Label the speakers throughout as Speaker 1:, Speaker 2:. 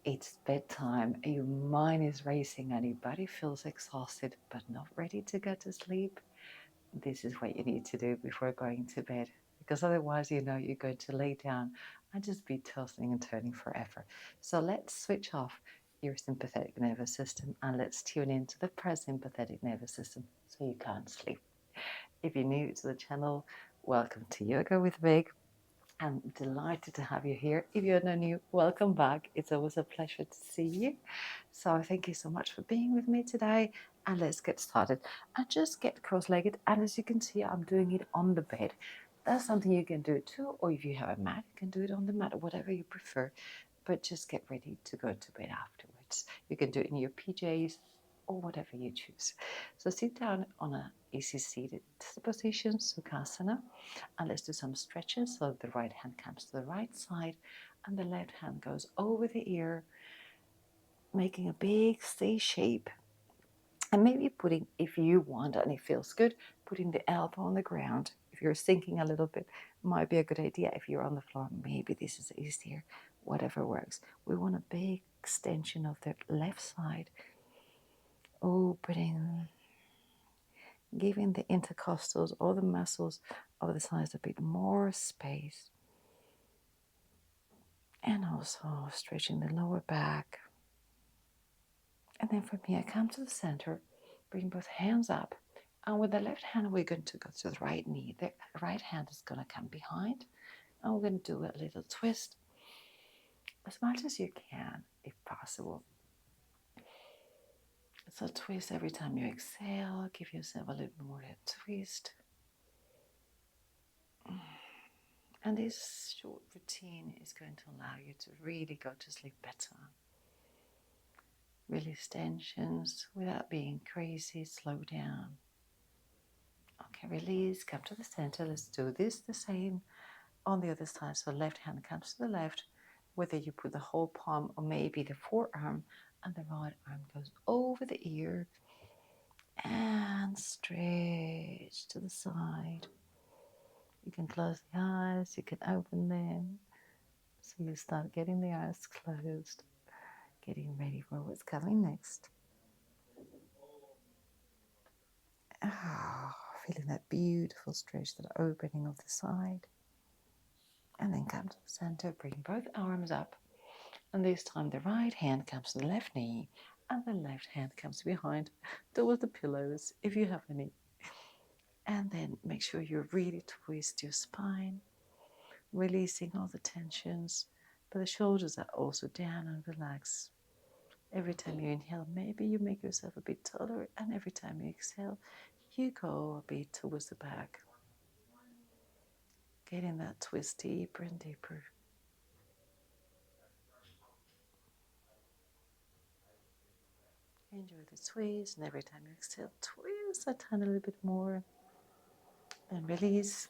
Speaker 1: It's bedtime, your mind is racing and your body feels exhausted but not ready to go to sleep. This is what you need to do before going to bed, because otherwise you're going to lay down and just be tossing and turning forever. So let's switch off your sympathetic nervous system and let's tune into the parasympathetic nervous system so you can't sleep. If you're new to the channel, welcome to Yoga with Vig. I'm delighted to have you here. If you're new, welcome back. It's always a pleasure to see you. So thank you so much for being with me today. And let's get started. And just get cross-legged. And as you can see, I'm doing it on the bed. That's something you can do too. Or if you have a mat, you can do it on the mat, whatever you prefer. But just get ready to go to bed afterwards. You can do it in your PJs or whatever you choose. So sit down on an easy seated position, Sukhasana. And let's do some stretches. So the right hand comes to the right side and the left hand goes over the ear, making a big C shape. And maybe putting, if you want and it feels good, putting the elbow on the ground. If you're sinking a little bit, might be a good idea. If you're on the floor, maybe this is easier. Whatever works. We want a big extension of the left side, opening, giving the intercostals or the muscles of the sides a bit more space. And also stretching the lower back. And then from here, come to the center, bring both hands up. And with the left hand, we're going to go to the right knee. The right hand is going to come behind. And we're going to do a little twist as much as you can, if possible. So twist every time you exhale. Give yourself a little more twist. And this short routine is going to allow you to really go to sleep better. Release tensions without being crazy. Slow down. Okay, release, come to the center. Let's do this the same on the other side. So left hand comes to the left, whether you put the whole palm or maybe the forearm, and the right arm goes over the ear and stretch to the side. You can close the eyes, you can open them. So you start getting the eyes closed, getting ready for what's coming next. Feeling that beautiful stretch, that opening of the side. And then come to the center, bring both arms up. And this time the right hand comes to the left knee and the left hand comes behind towards the pillows if you have any. And then make sure you really twist your spine, releasing all the tensions. But the shoulders are also down and relaxed. Every time you inhale, maybe you make yourself a bit taller, and every time you exhale, you go a bit towards the back. Getting that twist deeper and deeper. Enjoy the twist, and every time you exhale, twist a tiny little bit more. And release.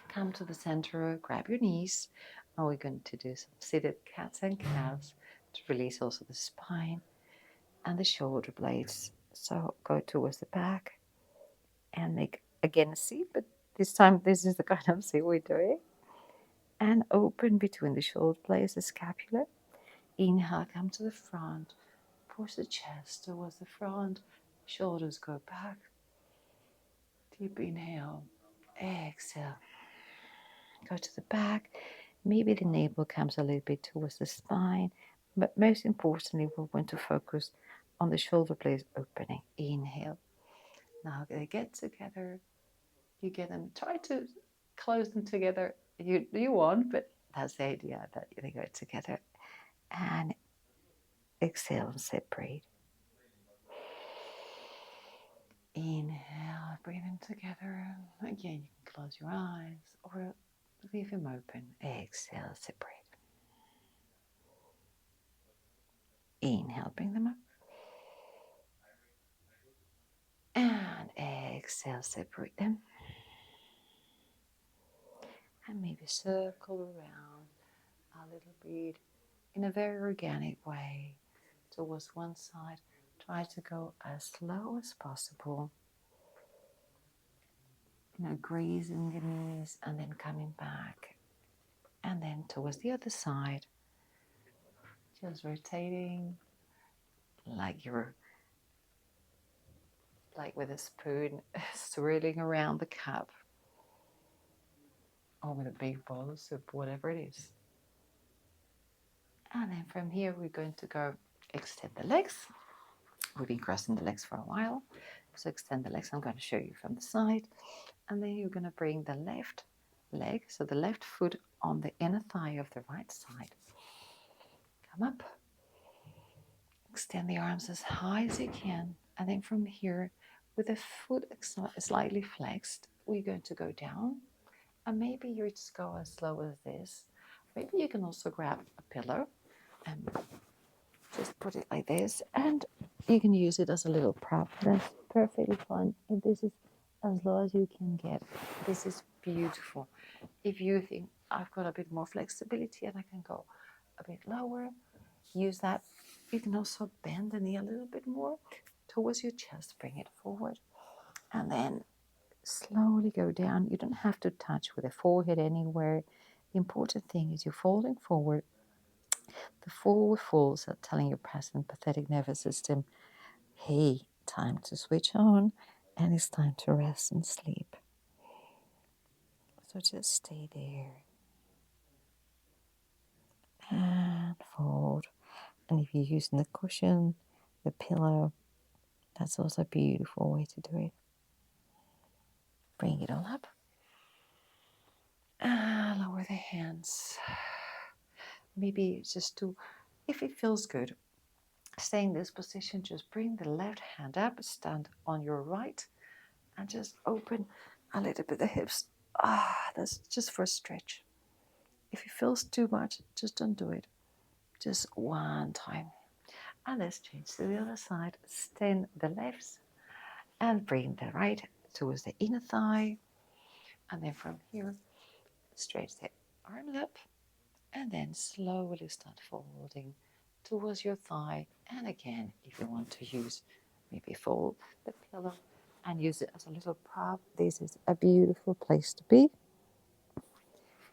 Speaker 1: Come to the center, grab your knees. And we're going to do some seated cats and cows to release also the spine and the shoulder blades. So go towards the back and make again a C, but this time this is the kind of C we're doing. And open between the shoulder blades, the scapula. Inhale, come to the front. Push the chest towards the front. Shoulders go back. Deep inhale. Exhale. Go to the back. Maybe the navel comes a little bit towards the spine. But most importantly, we want to focus on the shoulder blades opening. Inhale. Now they get together. You get them. Try to close them together. You want, but that's the idea, that they go together. And exhale and separate. Inhale, bring them together. Again, you can close your eyes or leave them open. Exhale, separate. Inhale, bring them up. And exhale, separate them. And maybe circle around a little bit in a very organic way towards one side. Try to go as slow as possible. Grazing the knees and then coming back. And then towards the other side. just rotating like you're like with a spoon swirling around the cup, or with a big bowl of soup, whatever it is. And then from here, we're going to go extend the legs. We've been crossing the legs for a while. So extend the legs. I'm going to show you from the side. And then you're going to bring the left leg, so the left foot on the inner thigh of the right side. Come up. Extend the arms as high as you can. And then from here, with the foot slightly flexed, we're going to go down. And maybe you just go as slow as this. Maybe you can also grab a pillow and just put it like this. And you can use it as a little prop. That's perfectly fine. And this is as low as you can get. This is beautiful. If you think I've got a bit more flexibility and I can go a bit lower, use that. You can also bend the knee a little bit more towards your chest. Bring it forward. And then slowly go down. You don't have to touch with the forehead anywhere. The important thing is you're folding forward. The forward folds are telling your parasympathetic nervous system, hey, time to switch on, and it's time to rest and sleep. So just stay there and fold. And if you're using the cushion, the pillow, that's also a beautiful way to do it. Bring it all up. And lower the hands. Maybe just to, if it feels good, stay in this position, just bring the left hand up, stand on your right, and just open a little bit the hips. That's just for a stretch. If it feels too much, just don't do it. Just one time. And let's change to the other side. Extend the left and bring the right towards the inner thigh. And then from here, stretch the arms up. And then slowly start folding towards your thigh. And again, if you want to use, maybe fold the pillow and use it as a little prop. This is a beautiful place to be.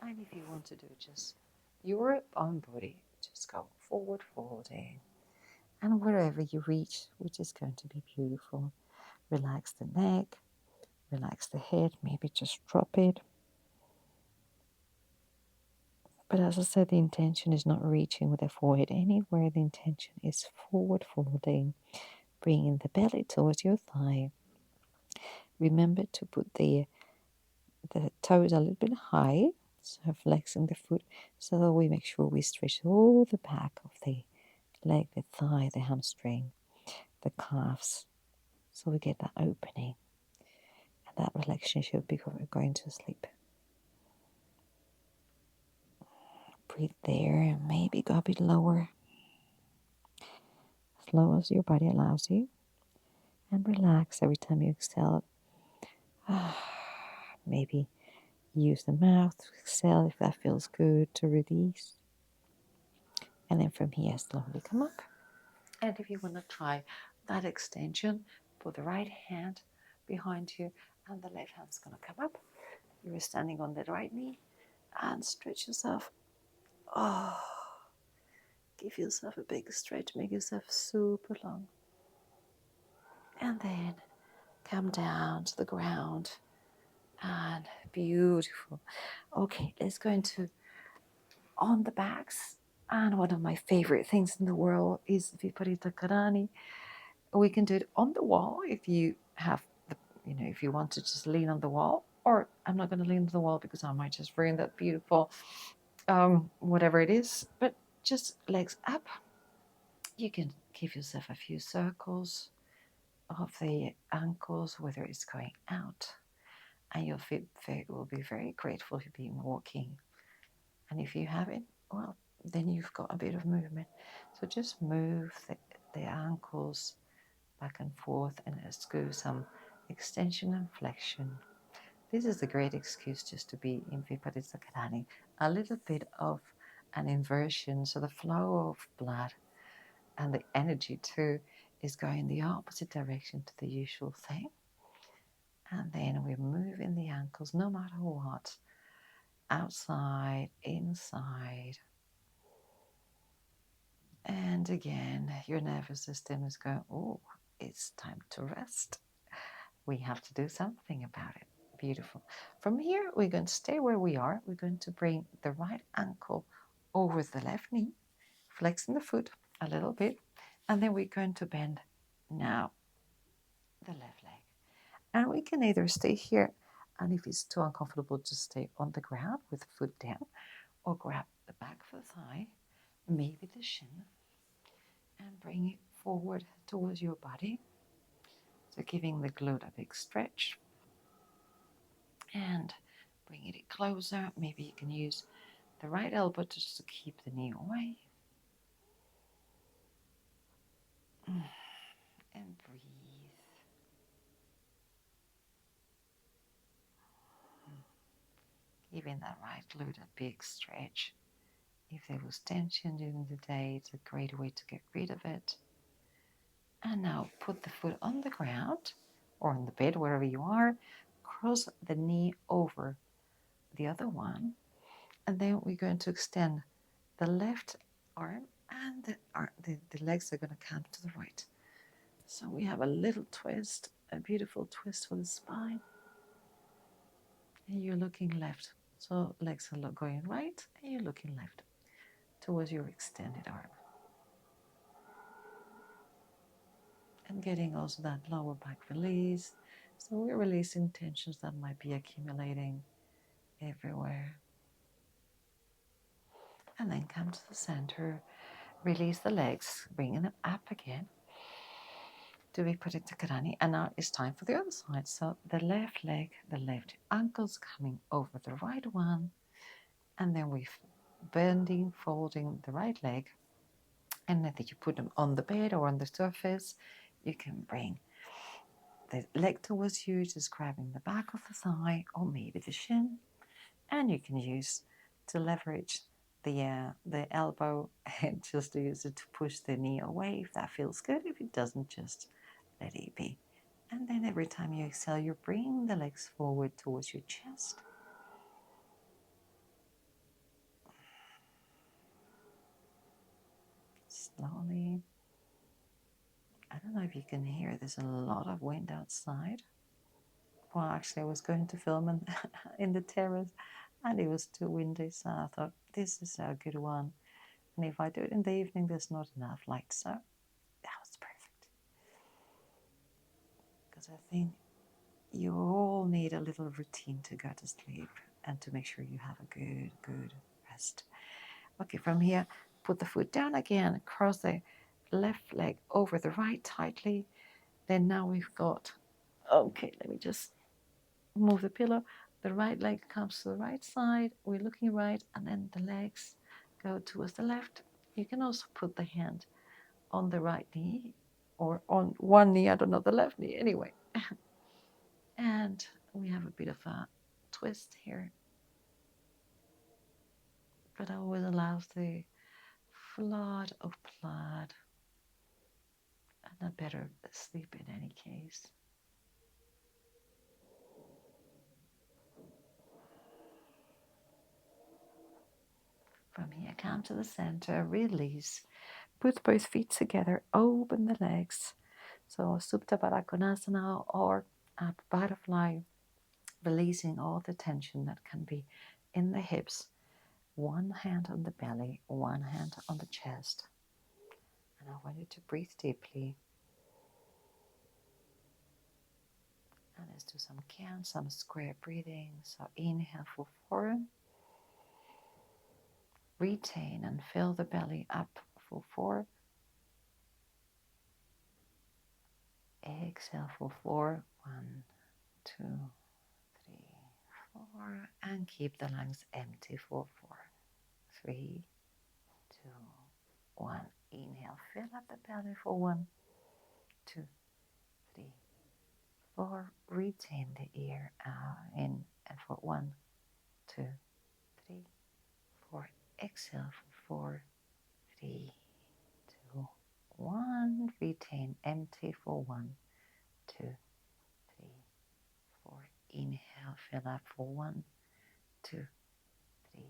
Speaker 1: And if you want to do just your own body, just go forward folding. And wherever you reach, which is going to be beautiful. Relax the neck, relax the head, maybe just drop it. But as I said, the intention is not reaching with the forehead anywhere. The intention is forward folding, bringing the belly towards your thigh. Remember to put the toes a little bit high, so flexing the foot, so that we make sure we stretch all the back of the leg, the thigh, the hamstring, the calves, so we get that opening and that relaxation before we're going to sleep. Breathe there and maybe go a bit lower, as low as your body allows you, and relax every time you exhale. Maybe use the mouth to exhale if that feels good, to release. And then from here, slowly come up. And if you want to try that extension, put the right hand behind you and the left hand's going to come up. You're standing on the right knee and stretch yourself. Give yourself a big stretch, make yourself super long. And then come down to the ground. And beautiful. Okay, let's go into on the backs. And one of my favorite things in the world is Viparita karani. We can do it on the wall if you have, if you want to just lean on the wall. Or I'm not going to lean on the wall because I might just ruin that beautiful, whatever it is. But just legs up. You can give yourself a few circles of the ankles, whether it's going out. And your feet will be very grateful you've been walking. And if you haven't, well, then you've got a bit of movement. So just move the ankles back and forth, and let's do some extension and flexion. This is a great excuse just to be in Viparita karani. A little bit of an inversion, so the flow of blood and the energy too is going the opposite direction to the usual thing. And then we're moving the ankles no matter what. Outside, inside. And again, your nervous system is going, oh, it's time to rest. We have to do something about it. Beautiful. From here, we're going to stay where we are. We're going to bring the right ankle over the left knee, flexing the foot a little bit, and then we're going to bend now the left leg. And we can either stay here, and if it's too uncomfortable, just stay on the ground with the foot down, or grab the back of the thigh, maybe the shin, and bring it forward towards your body. So giving the glute a big stretch. And bringing it closer. Maybe you can use the right elbow just to keep the knee away. And breathe. Giving that right glute a big stretch. If there was tension during the day, it's a great way to get rid of it. And now put the foot on the ground or on the bed, wherever you are. Cross the knee over the other one. And then we're going to extend the left arm, and the legs are going to come to the right. So we have a little twist, a beautiful twist for the spine. And you're looking left. So legs are going right, and you're looking left towards your extended arm. And getting also that lower back release. So we're releasing tensions that might be accumulating everywhere. And then come to the center. Release the legs, bringing them up again to Viparita karani. And now it's time for the other side. So the left leg, the left ankle's coming over the right one. And then we're bending, folding the right leg. And then you put them on the bed or on the surface. You can bring the leg towards you, just grabbing the back of the thigh or maybe the shin. And you can use to leverage the elbow and just use it to push the knee away if that feels good. If it doesn't, just let it be. And then every time you exhale, you bring the legs forward towards your chest. Slowly. I don't know if you can hear, there's a lot of wind outside. Well, actually, I was going to film in the terrace and it was too windy, so I thought this is a good one. And if I do it in the evening, there's not enough light, so that was perfect. Because I think you all need a little routine to go to sleep and to make sure you have a good rest. Okay, from here, put the foot down again, cross the left leg over the right tightly. Then now we've got, okay, let me just move the pillow. The right leg comes to the right side. We're looking right, and then the legs go towards the left. You can also put the hand on the right knee or on one knee, I don't know, the left knee, anyway. And we have a bit of a twist here, but always allows the flood of blood and a better sleep in any case. From here, come to the center, release. Put both feet together, open the legs. So Supta konasana or a butterfly, releasing all the tension that can be in the hips. One hand on the belly, one hand on the chest. And I want you to breathe deeply. And let's do some counts, some square breathing. So inhale for 4. Retain and fill the belly up for 4. Exhale for 4. 1, 2, 3, 4. And keep the lungs empty for 4. 3, 2, 1. Inhale, fill up the belly for 1, 2, 3, 4. Retain the air in and for 1, 2, 3, 4. Exhale for 4, 3, 2, 1. Retain empty for 1, 2, 3, 4. Inhale, fill up for 1, 2, 3,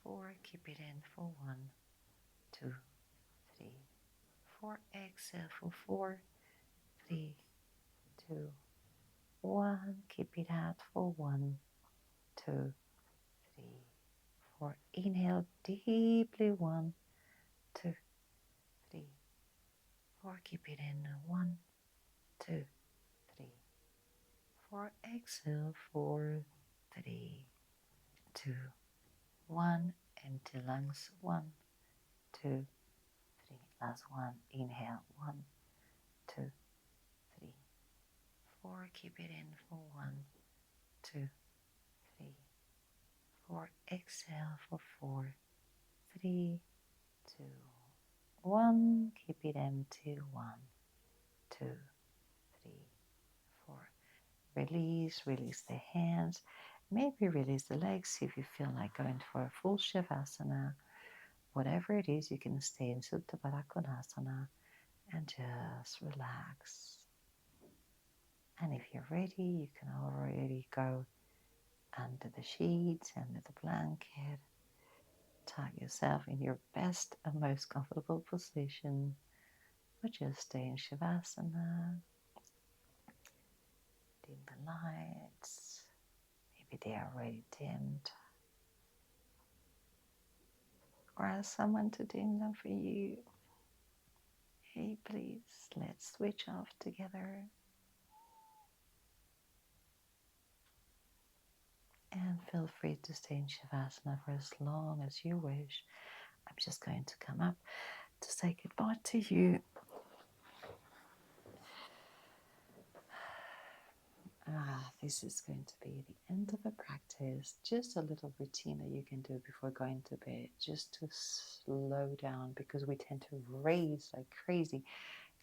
Speaker 1: 4. Keep it in for 1, 2, 4. Exhale for 4, 3, 2, 1. Keep it out for 1, 2, 3, 4. Inhale deeply. 1, 2, 3, 4. Keep it in. 1, 2, 3, 4. Exhale. 4, 3, 2, 1. Empty lungs. 1, 2, 3. Last one. Inhale. 1, 2, 3, 4. Keep it in for 1, 2, 3, 4. Exhale for 4, 3, 2, 1. Keep it empty. 1, 2, 3, 4. Release the hands. Maybe release the legs if you feel like going for a full shavasana. Whatever it is, you can stay in Supta, baddha, konasana and just relax. And if you're ready, you can already go under the sheets, under the blanket. Tuck yourself in your best and most comfortable position, or just stay in shavasana. Dim the lights. Maybe they are already dimmed. Or ask someone to dim them for you. Hey, please, let's switch off together. And feel free to stay in shavasana for as long as you wish. I'm just going to come up to say goodbye to you. This is going to be the end of a practice. Just a little routine that you can do before going to bed, just to slow down, because we tend to race like crazy.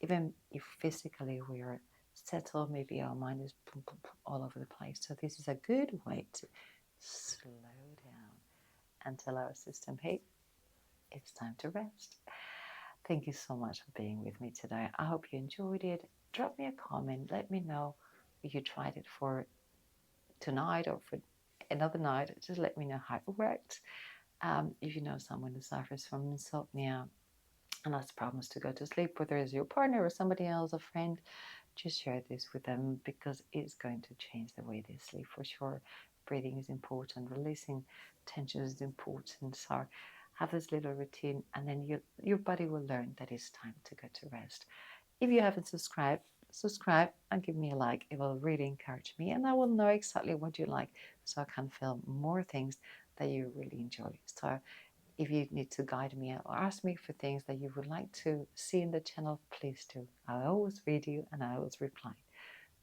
Speaker 1: Even if physically we are settled, maybe our mind is boom, boom, boom, all over the place. So this is a good way to slow down and tell our system, hey, it's time to rest. Thank you so much for being with me today. I hope you enjoyed it. Drop me a comment. Let me know if you tried it for tonight or for another night. Just let me know how it worked. If you know someone who suffers from insomnia and has problems to go to sleep, whether it's your partner or somebody else, a friend, just share this with them, because it's going to change the way they sleep for sure. Breathing is important. Releasing tension is important. So have this little routine, and then your body will learn that it's time to go to rest. If you haven't subscribed, subscribe and give me a like. It will really encourage me, and I will know exactly what you like, so I can film more things that you really enjoy. So if you need to guide me or ask me for things that you would like to see in the channel, please do. I always read you and I always reply.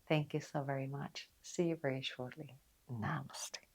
Speaker 1: Thank you so very much. See you very shortly. Namaste.